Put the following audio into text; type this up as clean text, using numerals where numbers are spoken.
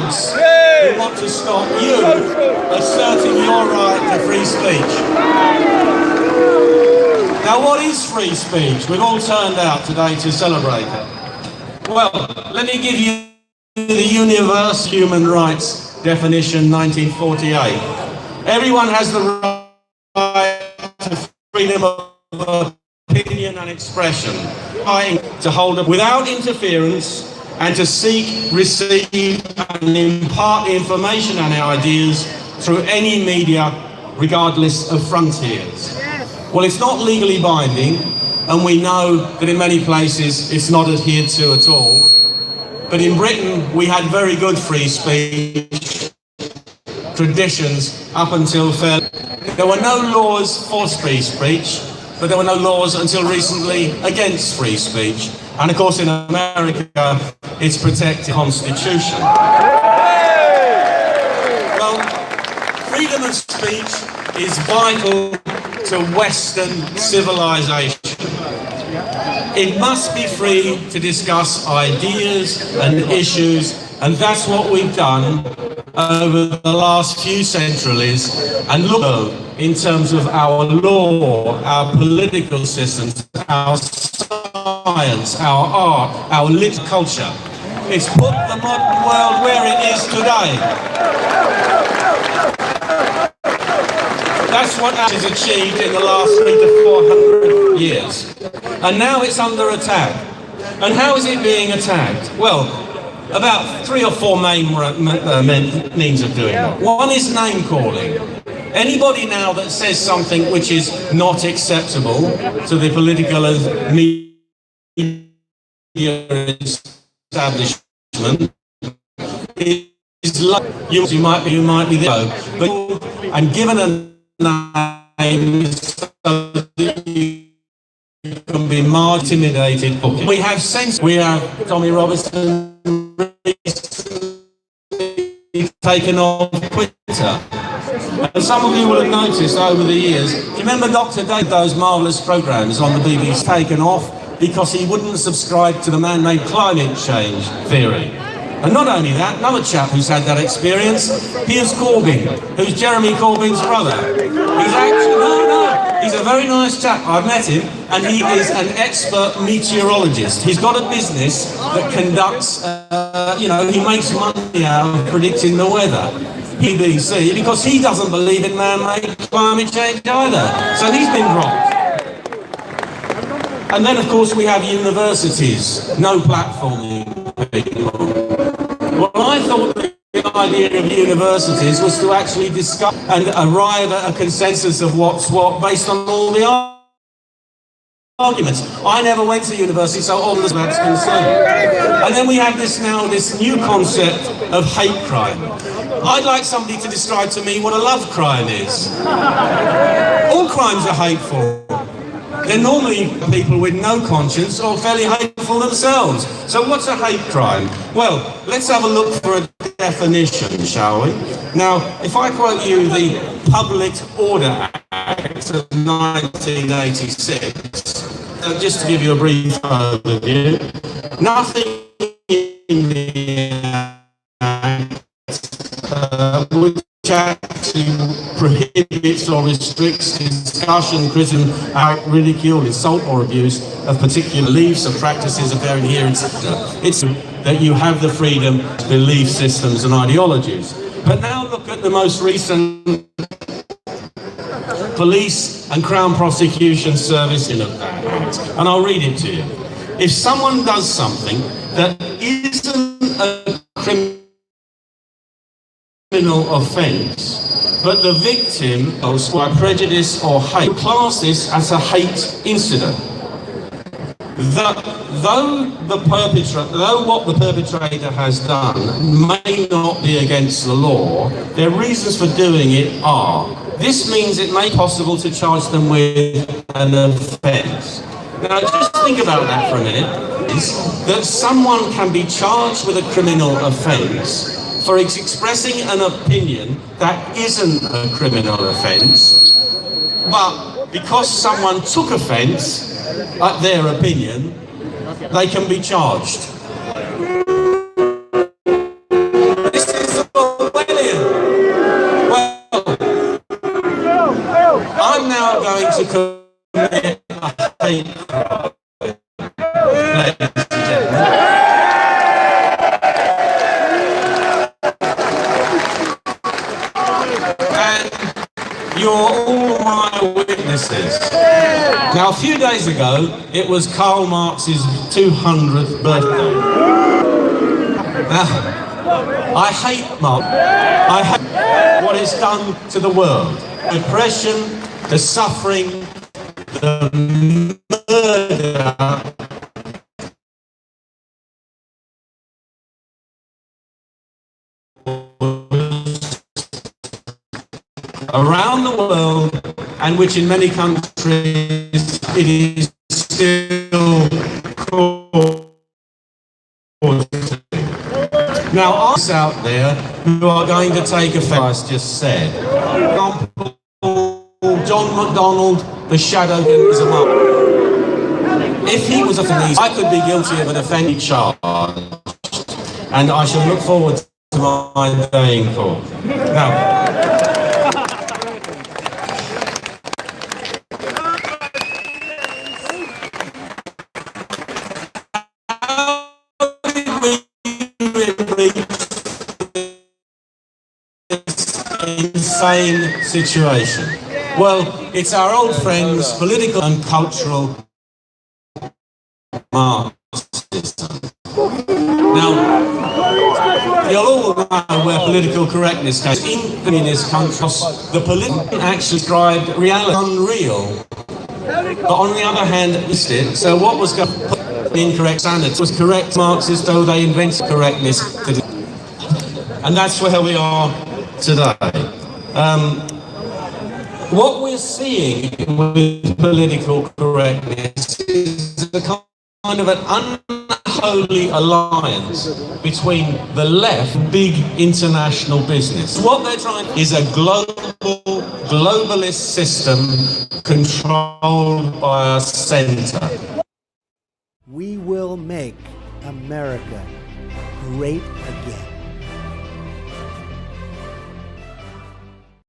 thugs who want to stop you asserting your right to free speech. Now, what is free speech? We've all turned out today to celebrate it. Well, let me give you the Universal Human Rights definition, 1948. Everyone has the right to freedom of opinion and expression, to hold up without interference and to seek, receive and impart information and ideas through any media, regardless of frontiers. Well, it's not legally binding, and we know that in many places it's not adhered to at all. But in Britain, we had very good free speech traditions up until fairly. There were no laws for free speech, but there were no laws until recently against free speech. And of course, in America, it's protected Constitution. Well, freedom of speech is vital to Western civilization. It must be free to discuss ideas and issues, and that's what we've done over the last few centuries. And look, in terms of our law, our political systems, our science, our art, our lit culture, it's put the modern world where it is today. That's what has achieved in the last 300 to 400 years. And now it's under attack. And how is it being attacked? Well, about 3 or 4 main means of doing it. One is name calling. Anybody now that says something which is not acceptable to the political and media establishment is like you might be there, but and given a name so that you can be more intimidated. We have sense. We have Tommy Robertson taken off Twitter. And some of you will have noticed over the years, do you remember Dr. Dave, those marvellous programmes on the BBC taken off because he wouldn't subscribe to the man-made climate change theory? And not only that, another chap who's had that experience, Piers Corbyn, who's Jeremy Corbyn's brother. He's actually, he's a very nice chap. I've met him, and he is an expert meteorologist. He's got a business that conducts, he makes money out of predicting the weather. BBC, because he doesn't believe in man-made climate change either. So he's been dropped. And then, of course, we have universities, no platforming people. Well, I thought the idea of universities was to actually discuss and arrive at a consensus of what's what based on all the arguments. I never went to university, so all that's concerned. And then we have this new concept of hate crime. I'd like somebody to describe to me what a love crime is. All crimes are hateful. They're normally people with no conscience or fairly hateful themselves. So what's a hate crime? Well, let's have a look for a definition, shall we? Now, if I quote you the Public Order Act of 1986, just to give you a brief overview, nothing in the Act which actually prohibits or restricts discussion, criticism, ridicule, insult or abuse of particular beliefs and practices of their adherents. It's that you have the freedom to belief systems and ideologies. But now look at the most recent Police and Crown Prosecution Service in that act, and I'll read it to you. If someone does something that isn't a criminal offence, but the victim, by prejudice or hate, class this as a hate incident. Though what the perpetrator has done may not be against the law, their reasons for doing it are. This means it may be possible to charge them with an offence. Now, just think about that for a minute. Is that someone can be charged with a criminal offence for expressing an opinion that isn't a criminal offence, but because someone took offence at their opinion, they can be charged. This is to commit a hate crime, ladies and gentlemen. And you're all my witnesses. Now, a few days ago, it was Karl Marx's 200th birthday. Now, I hate Marx. I hate what it's done to the world. Oppression, the suffering, the murder. Around the world, and which in many countries it is still causing. Now, us out there who are going to take effect, as just said. John McDonald, the shadow is a monk. If he was a police, I could be guilty of an offending charge, and I shall look forward to my day in court. Now, insane situation. Well, it's our old friends, political and cultural Marxism. Now, you'll all know where political correctness comes. In this country, the political actually described reality unreal. But on the other hand, it's it. So what was going to put the incorrect standards was correct Marxists, though they invented correctness. And that's where we are today. What we're seeing with political correctness is a kind of an unholy alliance between the left and big international business. What they're trying is a globalist system controlled by a centre. We will make America great again.